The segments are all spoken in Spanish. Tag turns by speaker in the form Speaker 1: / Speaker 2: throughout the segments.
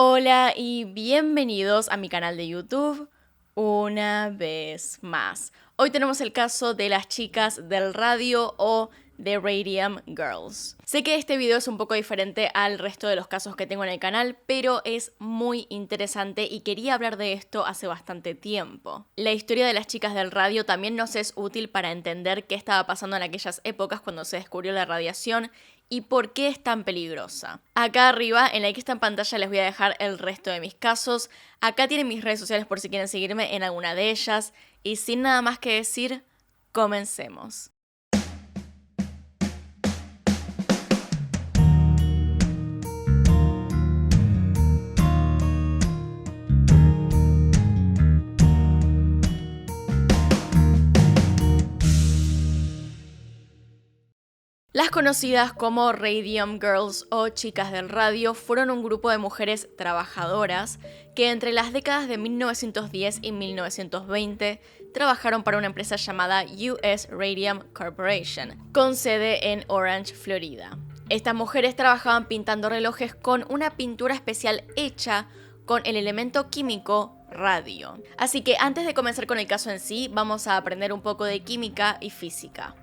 Speaker 1: Hola y bienvenidos a mi canal de YouTube una vez más. Hoy tenemos el caso de las chicas del radio o The Radium Girls. Sé que este video es un poco diferente al resto de los casos que tengo en el canal, pero es muy interesante y quería hablar de esto hace bastante tiempo. La historia de las chicas del radio también nos es útil para entender qué estaba pasando en aquellas épocas cuando se descubrió la radiación y por qué es tan peligrosa. Acá arriba, en la que está en pantalla, les voy a dejar el resto de mis casos. Acá tienen mis redes sociales por si quieren seguirme en alguna de ellas. Y sin nada más que decir, comencemos. Las conocidas como Radium Girls o Chicas del Radio fueron un grupo de mujeres trabajadoras que entre las décadas de 1910 y 1920 trabajaron para una empresa llamada US Radium Corporation, con sede en Orange, Florida. Estas mujeres trabajaban pintando relojes con una pintura especial hecha con el elemento químico radio. Así que antes de comenzar con el caso en sí, vamos a aprender un poco de química y física.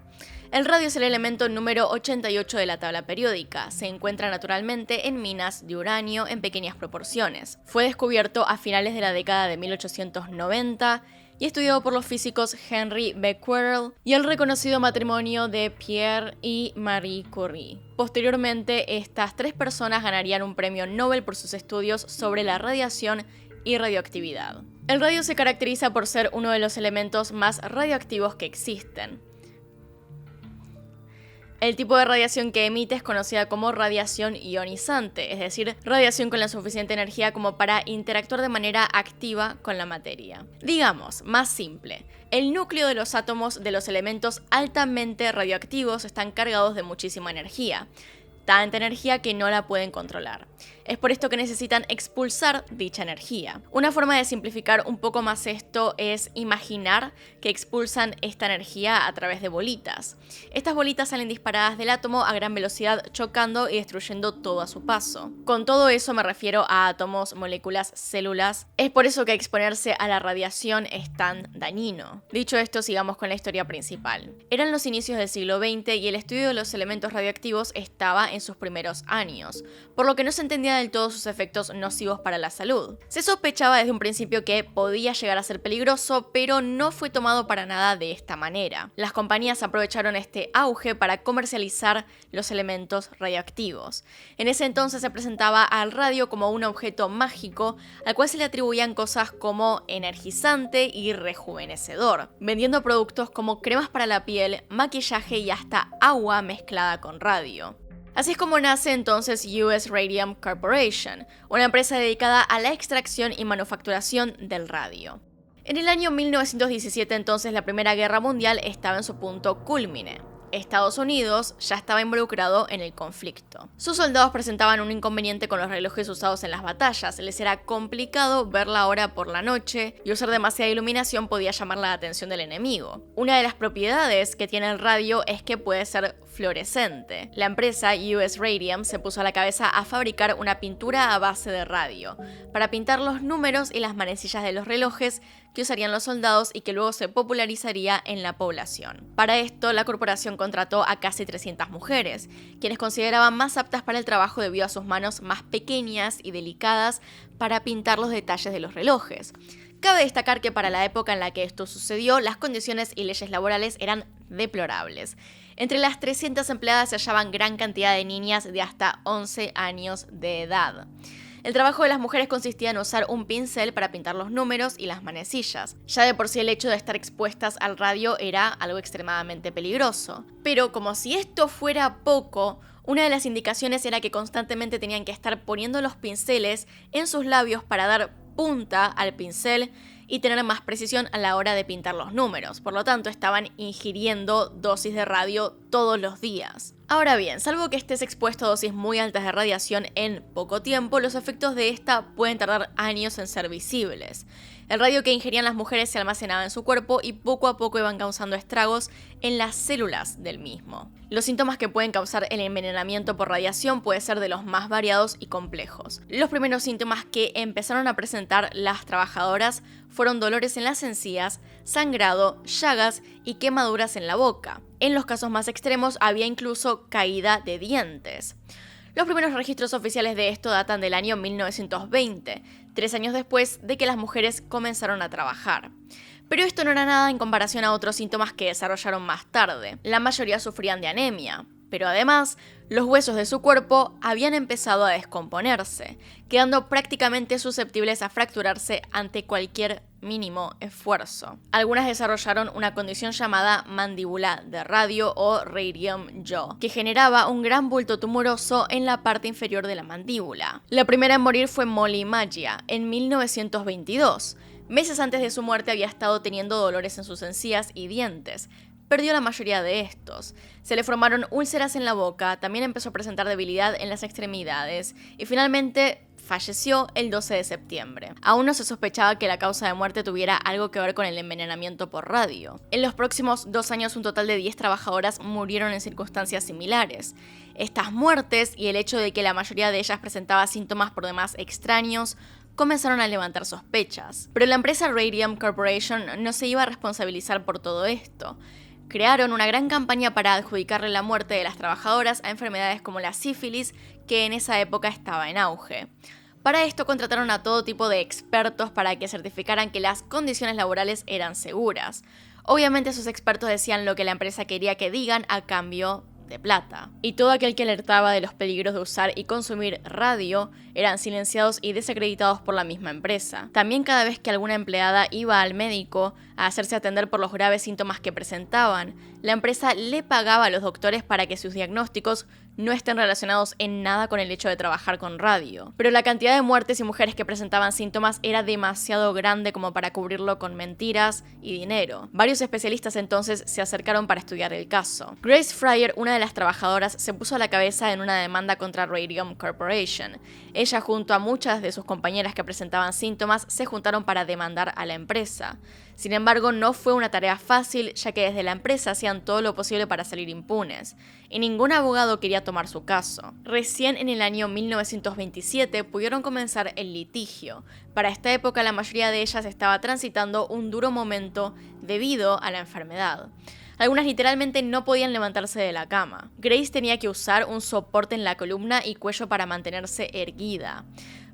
Speaker 1: El radio es el elemento número 88 de la tabla periódica. Se encuentra naturalmente en minas de uranio en pequeñas proporciones. Fue descubierto a finales de la década de 1890 y estudiado por los físicos Henry Becquerel y el reconocido matrimonio de Pierre y Marie Curie. Posteriormente, estas tres personas ganarían un premio Nobel por sus estudios sobre la radiación y radioactividad. El radio se caracteriza por ser uno de los elementos más radioactivos que existen. El tipo de radiación que emite es conocida como radiación ionizante, es decir, radiación con la suficiente energía como para interactuar de manera activa con la materia. Digamos, más simple, el núcleo de los átomos de los elementos altamente radioactivos están cargados de muchísima energía. Tanta energía que no la pueden controlar. Es por esto que necesitan expulsar dicha energía. Una forma de simplificar un poco más esto es imaginar que expulsan esta energía a través de bolitas. Estas bolitas salen disparadas del átomo a gran velocidad, chocando y destruyendo todo a su paso. Con todo eso me refiero a átomos, moléculas, células. Es por eso que exponerse a la radiación es tan dañino. Dicho esto, sigamos con la historia principal. Eran los inicios del siglo XX y el estudio de los elementos radioactivos estaba en sus primeros años, por lo que no se entendía del todo sus efectos nocivos para la salud. Se sospechaba desde un principio que podía llegar a ser peligroso, pero no fue tomado para nada de esta manera. Las compañías aprovecharon este auge para comercializar los elementos radioactivos. En ese entonces se presentaba al radio como un objeto mágico al cual se le atribuían cosas como energizante y rejuvenecedor, vendiendo productos como cremas para la piel, maquillaje y hasta agua mezclada con radio. Así es como nace entonces US Radium Corporation, una empresa dedicada a la extracción y manufacturación del radio. En el año 1917 entonces la Primera Guerra Mundial estaba en su punto cúlmine. Estados Unidos ya estaba involucrado en el conflicto. Sus soldados presentaban un inconveniente con los relojes usados en las batallas. Les era complicado ver la hora por la noche y usar demasiada iluminación podía llamar la atención del enemigo. Una de las propiedades que tiene el radio es que puede ser fluorescente. La empresa US Radium se puso a la cabeza a fabricar una pintura a base de radio para pintar los números y las manecillas de los relojes que usarían los soldados y que luego se popularizaría en la población. Para esto, la corporación contrató a casi 300 mujeres, quienes consideraban más aptas para el trabajo debido a sus manos más pequeñas y delicadas para pintar los detalles de los relojes. Cabe destacar que para la época en la que esto sucedió, las condiciones y leyes laborales eran deplorables. Entre las 300 empleadas se hallaban gran cantidad de niñas de hasta 11 años de edad. El trabajo de las mujeres consistía en usar un pincel para pintar los números y las manecillas. Ya de por sí el hecho de estar expuestas al radio era algo extremadamente peligroso. Pero como si esto fuera poco, una de las indicaciones era que constantemente tenían que estar poniendo los pinceles en sus labios para dar punta al pincel y tener más precisión a la hora de pintar los números. Por lo tanto, estaban ingiriendo dosis de radio todos los días. Ahora bien, salvo que estés expuesto a dosis muy altas de radiación en poco tiempo, los efectos de esta pueden tardar años en ser visibles. El radio que ingerían las mujeres se almacenaba en su cuerpo y poco a poco iban causando estragos en las células del mismo. Los síntomas que pueden causar el envenenamiento por radiación pueden ser de los más variados y complejos. Los primeros síntomas que empezaron a presentar las trabajadoras fueron dolores en las encías, sangrado, llagas y quemaduras en la boca. En los casos más extremos había incluso caída de dientes. Los primeros registros oficiales de esto datan del año 1920, 3 años después de que las mujeres comenzaron a trabajar. Pero esto no era nada en comparación a otros síntomas que desarrollaron más tarde. La mayoría sufrían de anemia, pero además, los huesos de su cuerpo habían empezado a descomponerse, quedando prácticamente susceptibles a fracturarse ante cualquier mínimo esfuerzo. Algunas desarrollaron una condición llamada mandíbula de radio o radium jaw, que generaba un gran bulto tumoroso en la parte inferior de la mandíbula. La primera en morir fue Molly Maggia, en 1922. Meses antes de su muerte había estado teniendo dolores en sus encías y dientes. Perdió la mayoría de estos. Se le formaron úlceras en la boca, también empezó a presentar debilidad en las extremidades y finalmente falleció el 12 de septiembre. Aún no se sospechaba que la causa de muerte tuviera algo que ver con el envenenamiento por radio. En los próximos 2 años un total de 10 trabajadoras murieron en circunstancias similares. Estas muertes y el hecho de que la mayoría de ellas presentaba síntomas por demás extraños comenzaron a levantar sospechas. Pero la empresa Radium Corporation no se iba a responsabilizar por todo esto. Crearon una gran campaña para adjudicarle la muerte de las trabajadoras a enfermedades como la sífilis, que en esa época estaba en auge. Para esto contrataron a todo tipo de expertos para que certificaran que las condiciones laborales eran seguras. Obviamente esos expertos decían lo que la empresa quería que digan a cambio de plata. Y todo aquel que alertaba de los peligros de usar y consumir radio eran silenciados y desacreditados por la misma empresa. También cada vez que alguna empleada iba al médico a hacerse atender por los graves síntomas que presentaban, la empresa le pagaba a los doctores para que sus diagnósticos no estén relacionados en nada con el hecho de trabajar con radio. Pero la cantidad de muertes y mujeres que presentaban síntomas era demasiado grande como para cubrirlo con mentiras y dinero. Varios especialistas entonces se acercaron para estudiar el caso. Grace Fryer, una de las trabajadoras, se puso a la cabeza en una demanda contra Radium Corporation. Ella, junto a muchas de sus compañeras que presentaban síntomas, se juntaron para demandar a la empresa. Sin embargo, no fue una tarea fácil, ya que desde la empresa hacían todo lo posible para salir impunes, y ningún abogado quería tomar su caso. Recién en el año 1927 pudieron comenzar el litigio. Para esta época, la mayoría de ellas estaba transitando un duro momento debido a la enfermedad. Algunas literalmente no podían levantarse de la cama. Grace tenía que usar un soporte en la columna y cuello para mantenerse erguida.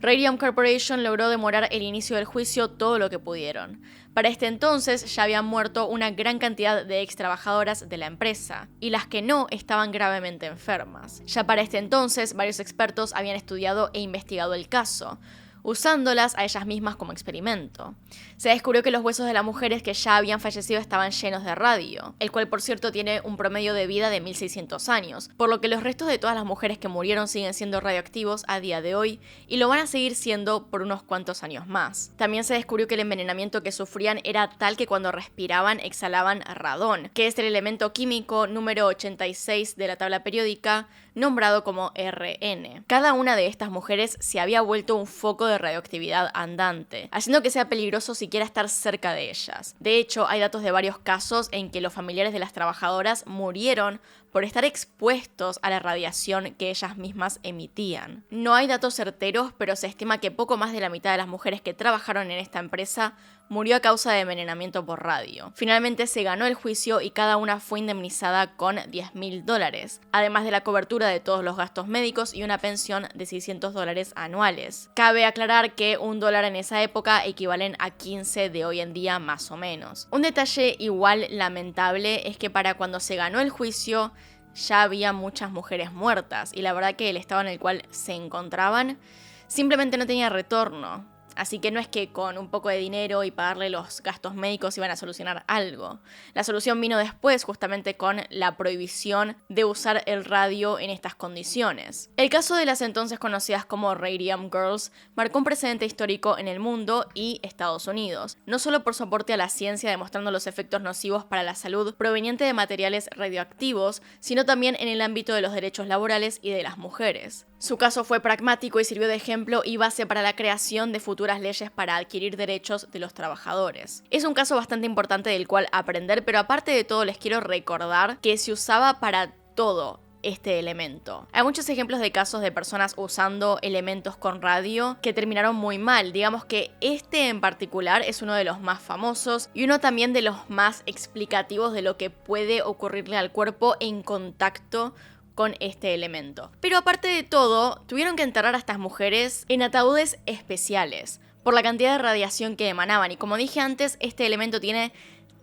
Speaker 1: Radium Corporation logró demorar el inicio del juicio todo lo que pudieron. Para este entonces ya habían muerto una gran cantidad de ex trabajadoras de la empresa, y las que no estaban gravemente enfermas. Ya para este entonces varios expertos habían estudiado e investigado el caso, usándolas a ellas mismas como experimento. Se descubrió que los huesos de las mujeres que ya habían fallecido estaban llenos de radio, el cual por cierto tiene un promedio de vida de 1600 años, por lo que los restos de todas las mujeres que murieron siguen siendo radioactivos a día de hoy y lo van a seguir siendo por unos cuantos años más. También se descubrió que el envenenamiento que sufrían era tal que cuando respiraban exhalaban radón, que es el elemento químico número 86 de la tabla periódica, nombrado como Rn. Cada una de estas mujeres se había vuelto un foco de radioactividad andante, haciendo que sea peligroso siquiera estar cerca de ellas. De hecho, hay datos de varios casos en que los familiares de las trabajadoras murieron por estar expuestos a la radiación que ellas mismas emitían. No hay datos certeros, pero se estima que poco más de la mitad de las mujeres que trabajaron en esta empresa murió a causa de envenenamiento por radio. Finalmente se ganó el juicio y cada una fue indemnizada con $10,000, además de la cobertura de todos los gastos médicos y una pensión de $600 anuales. Cabe aclarar que $1 en esa época equivalen a 15 de hoy en día más o menos. Un detalle igual lamentable es que para cuando se ganó el juicio ya había muchas mujeres muertas y la verdad que el estado en el cual se encontraban simplemente no tenía retorno. Así que no es que con un poco de dinero y pagarle los gastos médicos iban a solucionar algo. La solución vino después, justamente con la prohibición de usar el radio en estas condiciones. El caso de las entonces conocidas como Radium Girls marcó un precedente histórico en el mundo y Estados Unidos, no solo por su aporte a la ciencia demostrando los efectos nocivos para la salud proveniente de materiales radioactivos, sino también en el ámbito de los derechos laborales y de las mujeres. Su caso fue pragmático y sirvió de ejemplo y base para la creación de futuras leyes para adquirir derechos de los trabajadores. Es un caso bastante importante del cual aprender, pero aparte de todo les quiero recordar que se usaba para todo este elemento. Hay muchos ejemplos de casos de personas usando elementos con radio que terminaron muy mal. Digamos que este en particular es uno de los más famosos y uno también de los más explicativos de lo que puede ocurrirle al cuerpo en contacto con este elemento. Pero aparte de todo, tuvieron que enterrar a estas mujeres en ataúdes especiales por la cantidad de radiación que emanaban. Y como dije antes, este elemento tiene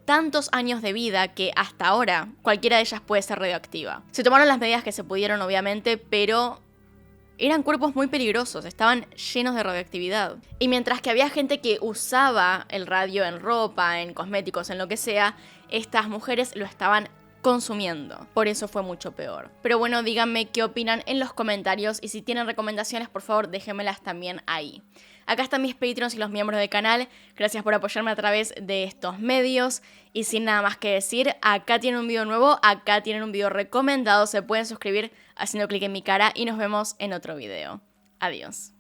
Speaker 1: tantos años de vida que hasta ahora cualquiera de ellas puede ser radioactiva. Se tomaron las medidas que se pudieron, obviamente, pero eran cuerpos muy peligrosos, estaban llenos de radioactividad. Y mientras que había gente que usaba el radio en ropa, en cosméticos, en lo que sea, estas mujeres lo estaban consumiendo. Por eso fue mucho peor. Pero bueno, díganme qué opinan en los comentarios y si tienen recomendaciones, por favor, déjenmelas también ahí. Acá están mis Patreons y los miembros del canal. Gracias por apoyarme a través de estos medios. Y sin nada más que decir, acá tienen un video nuevo, acá tienen un video recomendado. Se pueden suscribir haciendo clic en mi cara y nos vemos en otro video. Adiós.